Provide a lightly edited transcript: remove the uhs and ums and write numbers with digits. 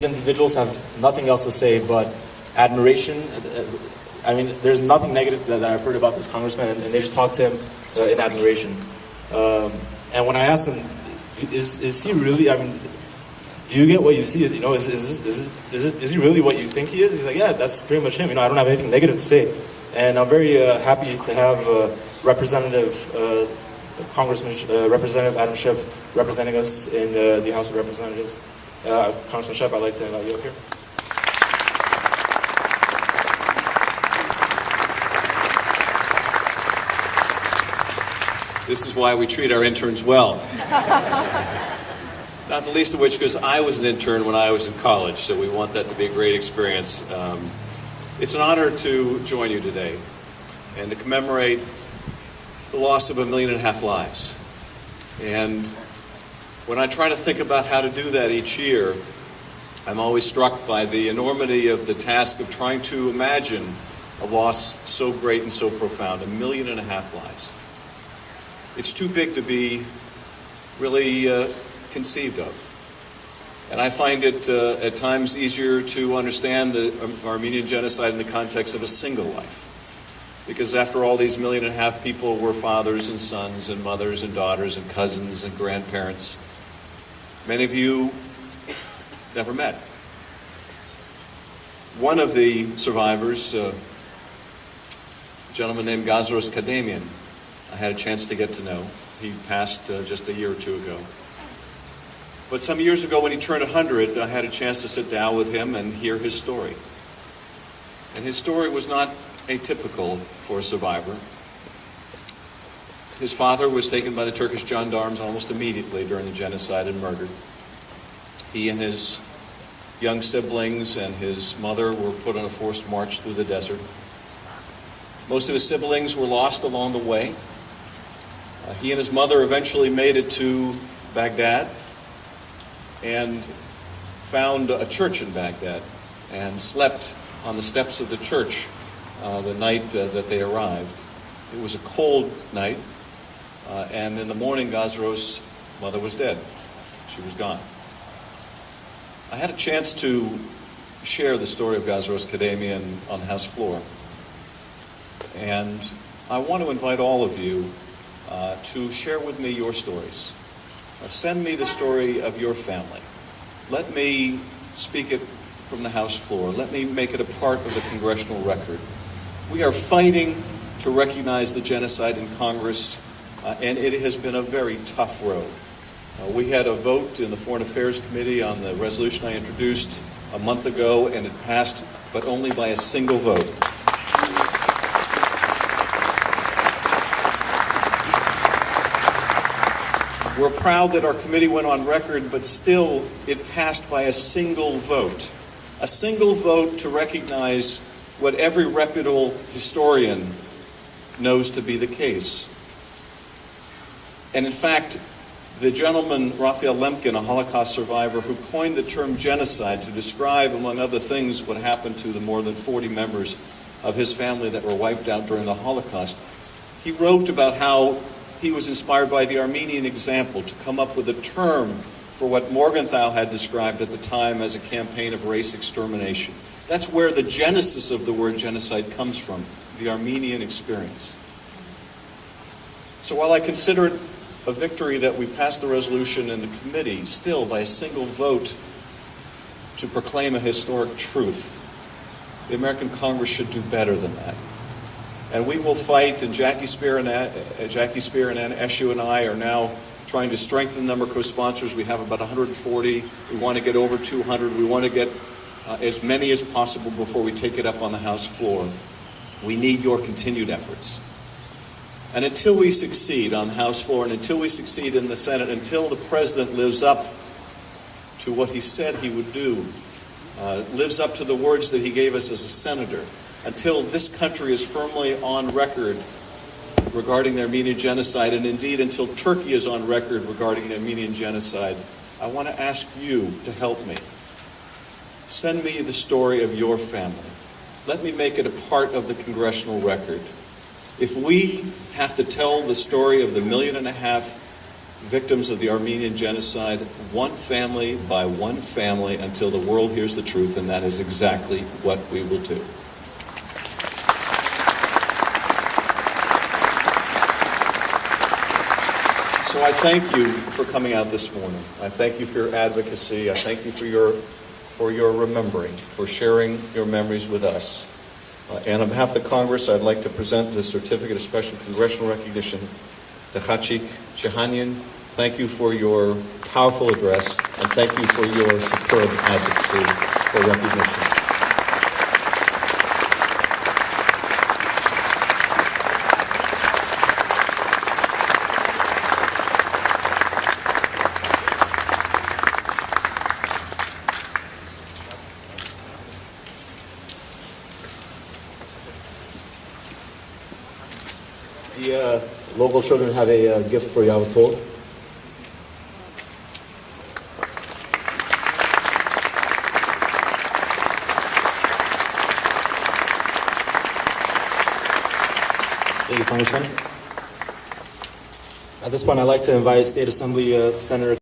Individuals have nothing else to say but admiration. I mean, there's nothing negative that I've heard about this congressman, and they just talk to him in admiration. And when I asked him, is he really? I mean, do you get what you see? Is he really what you think he is? He's like, yeah, that's pretty much him. I don't have anything negative to say, and I'm very happy to have Representative Representative Adam Schiff representing us in the House of Representatives. Congressman Schiff, I'd like to invite you up here. This is why we treat our interns well. Not the least of which because I was an intern when I was in college, so we want that to be a great experience. It's an honor to join you today and to commemorate the loss of 1.5 million lives. And when I try to think about how to do that each year, I'm always struck by the enormity of the task of trying to imagine a loss so great and so profound, 1.5 million lives. It's too big to be really conceived of. And I find it at times easier to understand the Armenian Genocide in the context of a single life. Because after all, these 1.5 million people were fathers and sons and mothers and daughters and cousins and grandparents. Many of you never met. One of the survivors, a gentleman named Gazros Kadamian, I had a chance to get to know. He passed just a year or two ago. But some years ago when he turned 100, I had a chance to sit down with him and hear his story. And his story was not atypical for a survivor. His father was taken by the Turkish gendarmes almost immediately during the genocide and murdered. He and his young siblings and his mother were put on a forced march through the desert. Most of his siblings were lost along the way. He and his mother eventually made it to Baghdad and found a church in Baghdad and slept on the steps of the church the night that they arrived. It was a cold night, and in the morning, Gazros' mother was dead. She was gone. I had a chance to share the story of Gazros Kadamian on the House floor, and I want to invite all of you to share with me your stories. Send me the story of your family. Let me speak it from the House floor. Let me make it a part of the congressional record. We are fighting to recognize the genocide in Congress, and it has been a very tough road. We had a vote in the Foreign Affairs Committee on the resolution I introduced a month ago, and it passed, but only by a single vote. We're proud that our committee went on record, but still it passed by a single vote. A single vote to recognize what every reputable historian knows to be the case. And in fact, the gentleman, Raphael Lemkin, a Holocaust survivor who coined the term genocide to describe, among other things, what happened to the more than 40 members of his family that were wiped out during the Holocaust, he wrote about how he was inspired by the Armenian example to come up with a term for what Morgenthau had described at the time as a campaign of race extermination. That's where the genesis of the word genocide comes from, the Armenian experience. So while I consider it a victory that we passed the resolution in the committee, still by a single vote to proclaim a historic truth, the American Congress should do better than that. And we will fight, and Jackie Spear and Eshu and I are now trying to strengthen the number of co-sponsors. We have about 140. We want to get over 200. We want to get as many as possible before we take it up on the House floor. We need your continued efforts. And until we succeed on the House floor, and until we succeed in the Senate, until the President lives up to what he said he would do, lives up to the words that he gave us as a senator, until this country is firmly on record regarding the Armenian Genocide, and indeed until Turkey is on record regarding the Armenian Genocide, I want to ask you to help me. Send me the story of your family. Let me make it a part of the congressional record. If we have to tell the story of the 1.5 million victims of the Armenian Genocide, one family by one family, until the world hears the truth, and that is exactly what we will do. So I thank you for coming out this morning. I thank you for your advocacy. I thank you for your remembering, for sharing your memories with us. And on behalf of the Congress, I'd like to present the Certificate of Special Congressional Recognition to Khachik Shahanian. Thank you for your powerful address, and thank you for your superb advocacy for recognition. The local children have a gift for you, I was told. Thank you, Congressman. At this point, I'd like to invite State Assembly Senator